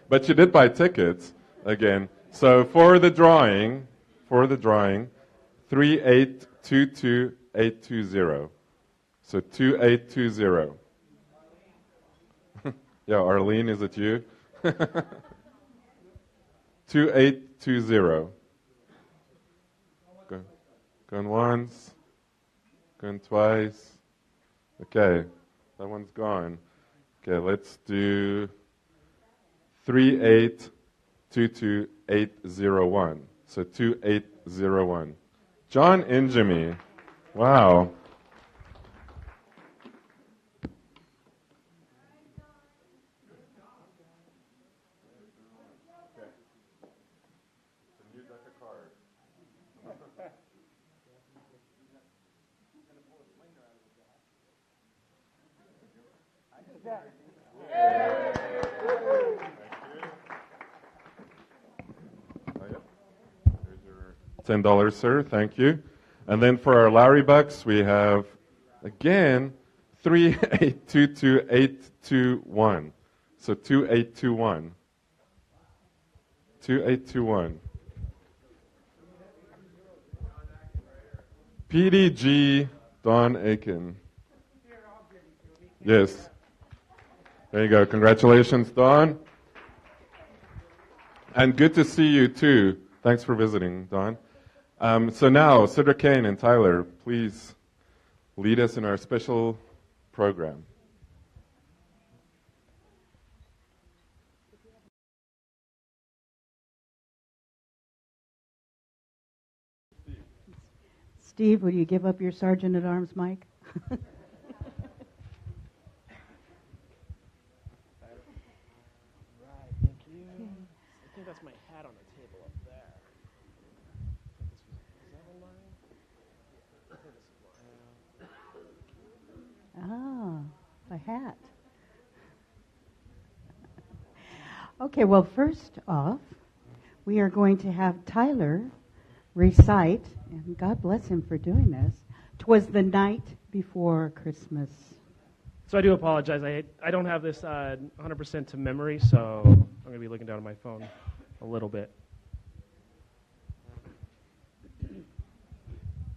But she did buy tickets again. So for the drawing, 3822820. So 2820. Yeah, Arlene, is it you? 2820. Going once. Going twice. Okay, that one's gone. Okay, let's do 3822801. So 2801. John Injemy. Wow. $10, sir. Thank you. And then for our Larry Bucks, we have, again, 3822821. So 2821. 2821. PDG Don Aiken. Yes. There you go. Congratulations, Don. And good to see you, too. Thanks for visiting, Don. So now, Sidra Kane and Tyler, please lead us in our special program. Steve, will you give up your Sergeant at Arms mic? Ah, a hat. Okay, well, first off, we are going to have Tyler recite, and God bless him for doing this, "'Twas the Night Before Christmas." So I do apologize. I don't have this 100% to memory, so I'm going to be looking down at my phone a little bit.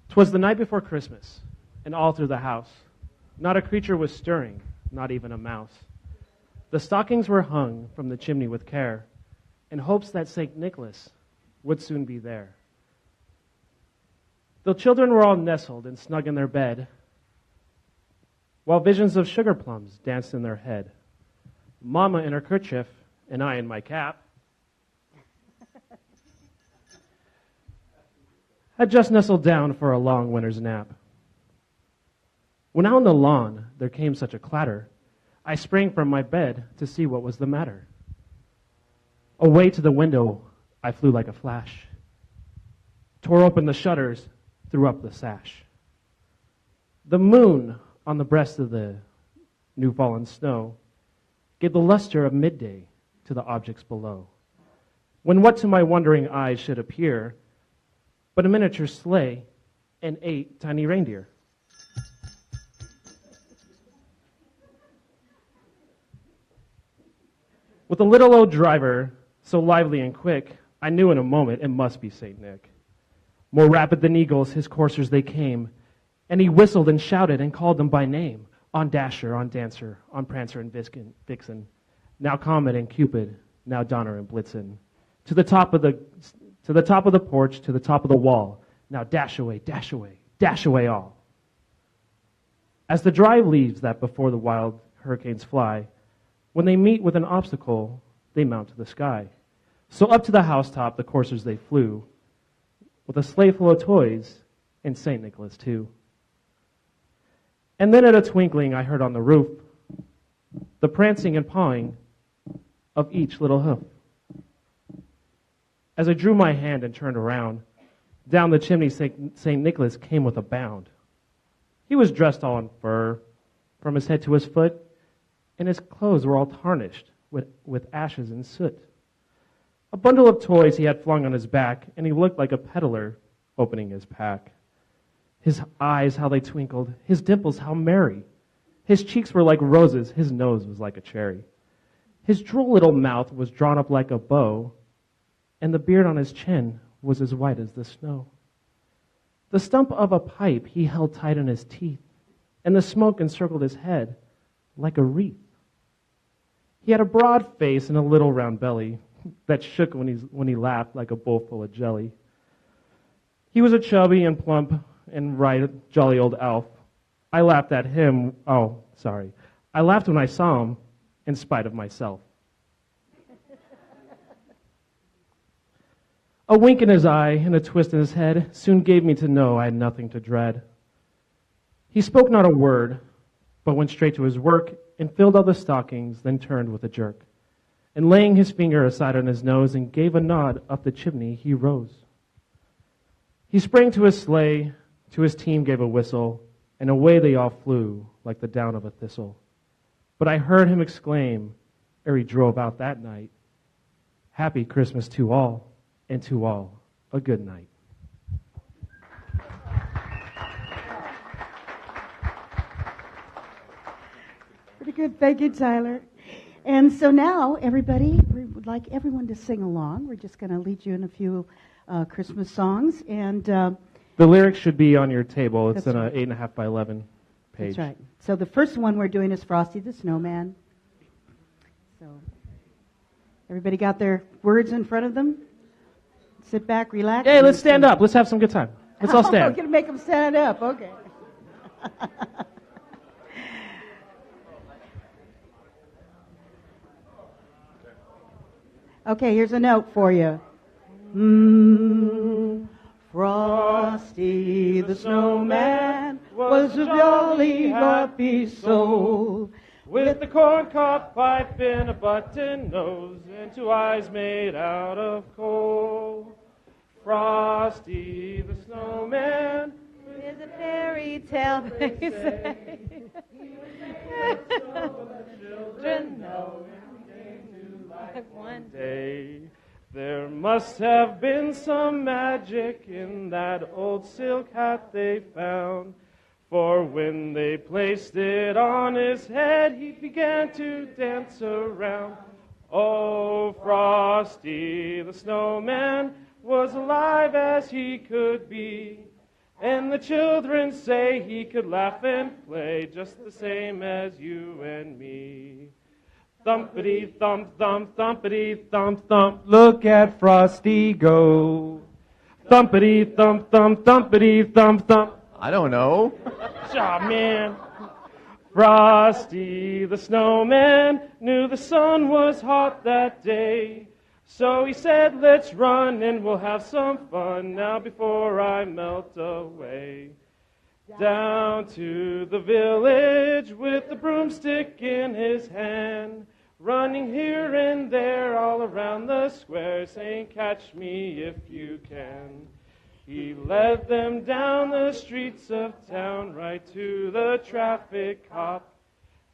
"'Twas the night before Christmas, and all through the house not a creature was stirring, not even a mouse. The stockings were hung from the chimney with care, in hopes that St. Nicholas would soon be there. The children were all nestled and snug in their bed, while visions of sugar plums danced in their head. Mama in her kerchief, and I in my cap, had just nestled down for a long winter's nap. When out on the lawn there came such a clatter, I sprang from my bed to see what was the matter. Away to the window I flew like a flash, tore open the shutters, threw up the sash. The moon on the breast of the new fallen snow gave the luster of midday to the objects below, when what to my wondering eyes should appear but a miniature sleigh and 8 tiny reindeer. With a little old driver, so lively and quick, I knew in a moment it must be St. Nick. More rapid than eagles, his coursers they came, and he whistled and shouted and called them by name, on Dasher, on Dancer, on Prancer and Vixen, now Comet and Cupid, now Donner and Blitzen, to the top of the porch, to the top of the wall, now dash away, dash away, dash away all. As the dry leaves that before the wild hurricanes fly, when they meet with an obstacle, they mount to the sky. So up to the housetop the coursers they flew, with a sleigh full of toys, and St. Nicholas too. And then at a twinkling I heard on the roof the prancing and pawing of each little hoof. As I drew my hand and turned around, down the chimney St. Nicholas came with a bound. He was dressed all in fur, from his head to his foot, and his clothes were all tarnished with ashes and soot. A bundle of toys he had flung on his back, and he looked like a peddler opening his pack. His eyes, how they twinkled, his dimples, how merry. His cheeks were like roses, his nose was like a cherry. His droll little mouth was drawn up like a bow, and the beard on his chin was as white as the snow. The stump of a pipe he held tight in his teeth, and the smoke encircled his head like a wreath. He had a broad face and a little round belly that shook when he laughed like a bowl full of jelly. He was a chubby and plump and right jolly old elf. I laughed at him. I laughed when I saw him in spite of myself. A wink in his eye and a twist in his head soon gave me to know I had nothing to dread. He spoke not a word, but went straight to his work and filled all the stockings, then turned with a jerk. And laying his finger aside on his nose and gave a nod up the chimney, he rose. He sprang to his sleigh, to his team gave a whistle, and away they all flew like the down of a thistle. But I heard him exclaim, ere he drove out that night, "Happy Christmas to all, and to all a good night." Pretty good. Thank you, Tyler. And so now, everybody, we would like everyone to sing along. We're just going to lead you in a few Christmas songs. And the lyrics should be on your table. It's in right. an 8.5 by 11 page. That's right. So the first one we're doing is Frosty the Snowman. So everybody got their words in front of them? Sit back, relax. Hey, let's stand up. Let's have some good time. Let's all stand. We're going to make them stand up. Okay. Okay, here's a note for you. Frosty the Snowman was a jolly, happy soul, with the corncob pipe and a button nose and 2 eyes made out of coal. Frosty the Snowman is a fairy tale, they say. Children know one day there must have been some magic in that old silk hat they found, for when they placed it on his head he began to dance around. Oh, Frosty the Snowman was alive as he could be, and the children say he could laugh and play just the same as you and me. Thumpity thump thump, thumpity thump thump, Look at Frosty go. Thumpity thump thump thumpity thump thump. I don't know. Aw, man. Frosty the snowman knew the sun was hot that day. So he said, let's run and we'll have some fun now before I melt away. Down to the village with the broomstick in his hand, running here and there all around the square, saying, catch me if you can. He led them down the streets of town right to the traffic cop.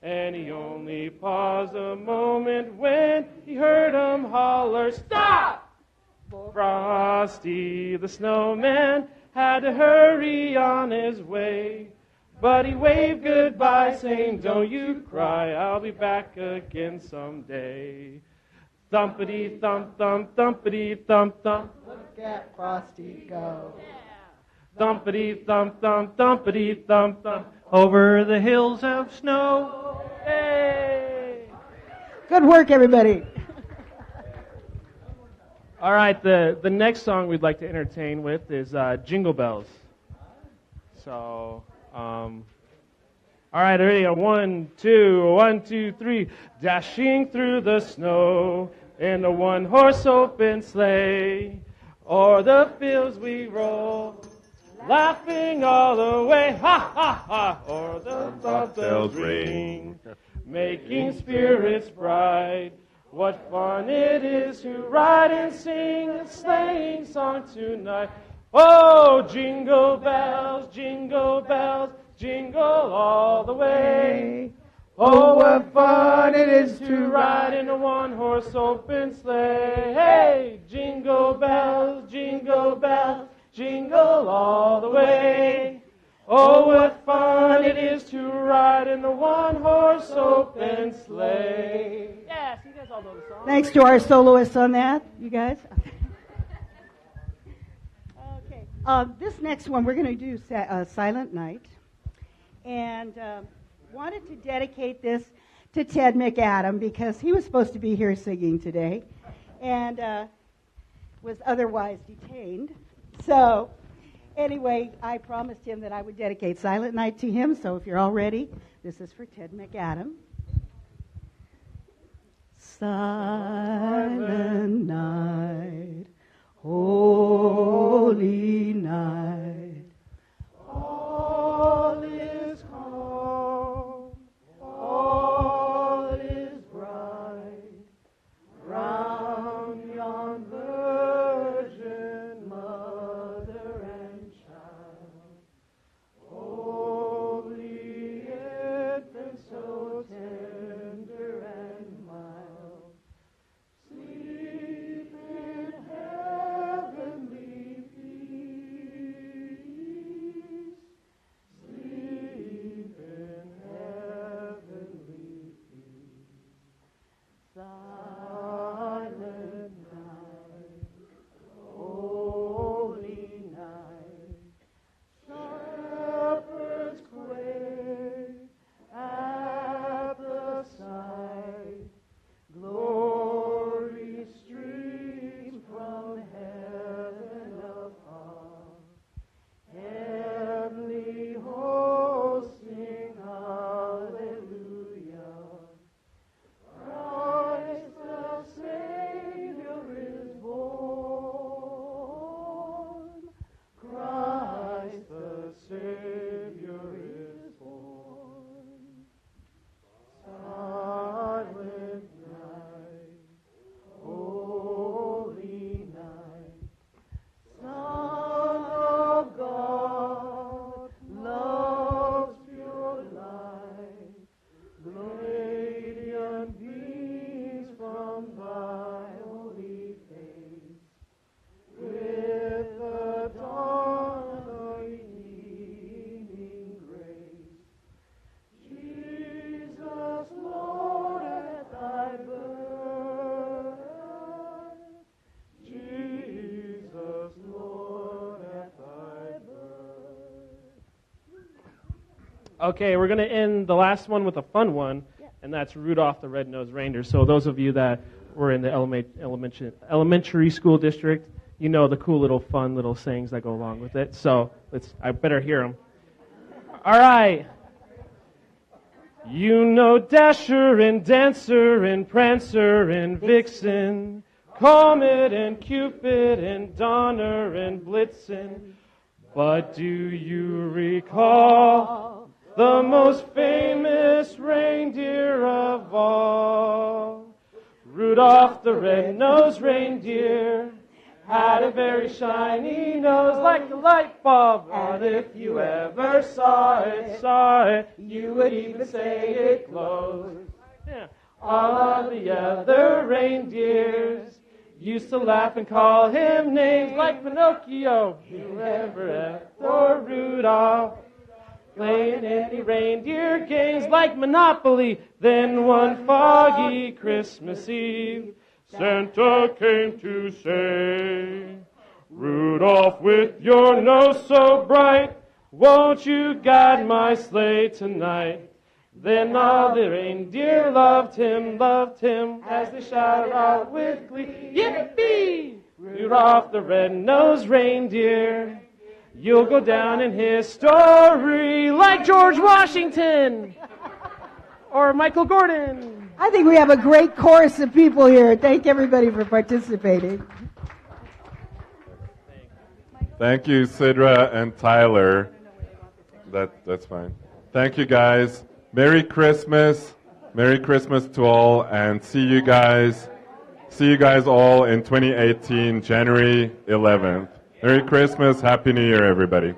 And he only paused a moment when he heard him holler, stop! Frosty the snowman had to hurry on his way. But he waved goodbye saying, don't you cry, I'll be back again someday. Thumpity thump thump, thumpity thump thump. Look at Frosty go. Thumpity thump thump, thumpity thump thump. Over the hills of snow. Hey! Good work, everybody. All right, the next song we'd like to entertain with is Jingle Bells. So, all right, ready? 1, 2, 1, 2, 3. Dashing through the snow in a one-horse open sleigh. O'er the fields we roll, laughing all the way. Ha, ha, ha. O'er the bobtails ring, making spirits bright. What fun it is to ride and sing a sleighing song tonight. Oh, jingle bells, jingle all the way. Oh, what fun it is to ride in a one-horse open sleigh. Hey, jingle bells, jingle all the way. Oh, what fun it is to ride in a one-horse open sleigh. Yes, you guys all know the song. Thanks to our soloists on that, you guys. Okay. This next one, we're going to do Silent Night. And wanted to dedicate this to Ted McAdam because he was supposed to be here singing today and was otherwise detained. So anyway, I promised him that I would dedicate Silent Night to him. So if you're all ready, this is for Ted McAdam. Silent night, holy night, all is calm, all is bright, round yon virgin mother and child, holy infant so tender and mild, sleep in heavenly peace, sleep in heavenly peace. Silent night, holy night, shepherds quake at the sight, glory streams from heaven afar, heavenly hosts sing hallelujah. Christ the Savior is born. Christ the Savior is born. Silent night, holy night, Son of God, love's pure light, radiant beams from thy holy face, with the dawn of redeeming grace. Jesus, Lord, at thy birth, Jesus, Lord, at thy birth. Okay, we're going to end the last one with a fun one, and that's Rudolph the Red-Nosed Reindeer. So those of you that were in the elementary school district, you know the cool little fun little sayings that go along with it. So I better hear them. All right. You know Dasher and Dancer and Prancer and Vixen, Comet and Cupid and Donner and Blitzen. But do you recall the most famous reindeer of all? Rudolph the red-nosed reindeer had a very shiny nose like a light bulb. And if you ever saw it, you would even say it glowed. Yeah. All of the other reindeers used to laugh and call him names like Pinocchio, whoever or Rudolph. Playing any reindeer games like Monopoly. Then one foggy Christmas Eve, Santa came to say, Rudolph, with your nose so bright, won't you guide my sleigh tonight? Then all the reindeer loved him, as they shouted out with glee, Yippee! Rudolph the red-nosed reindeer, you'll go down in history like George Washington or Michael Gordon. I think we have a great chorus of people here. Thank everybody for participating. Thank you, Sidra and Tyler. That's fine. Thank you, guys. Merry Christmas. Merry Christmas to all, and see you guys all in 2018, January 11th. Merry Christmas. Happy New Year, everybody.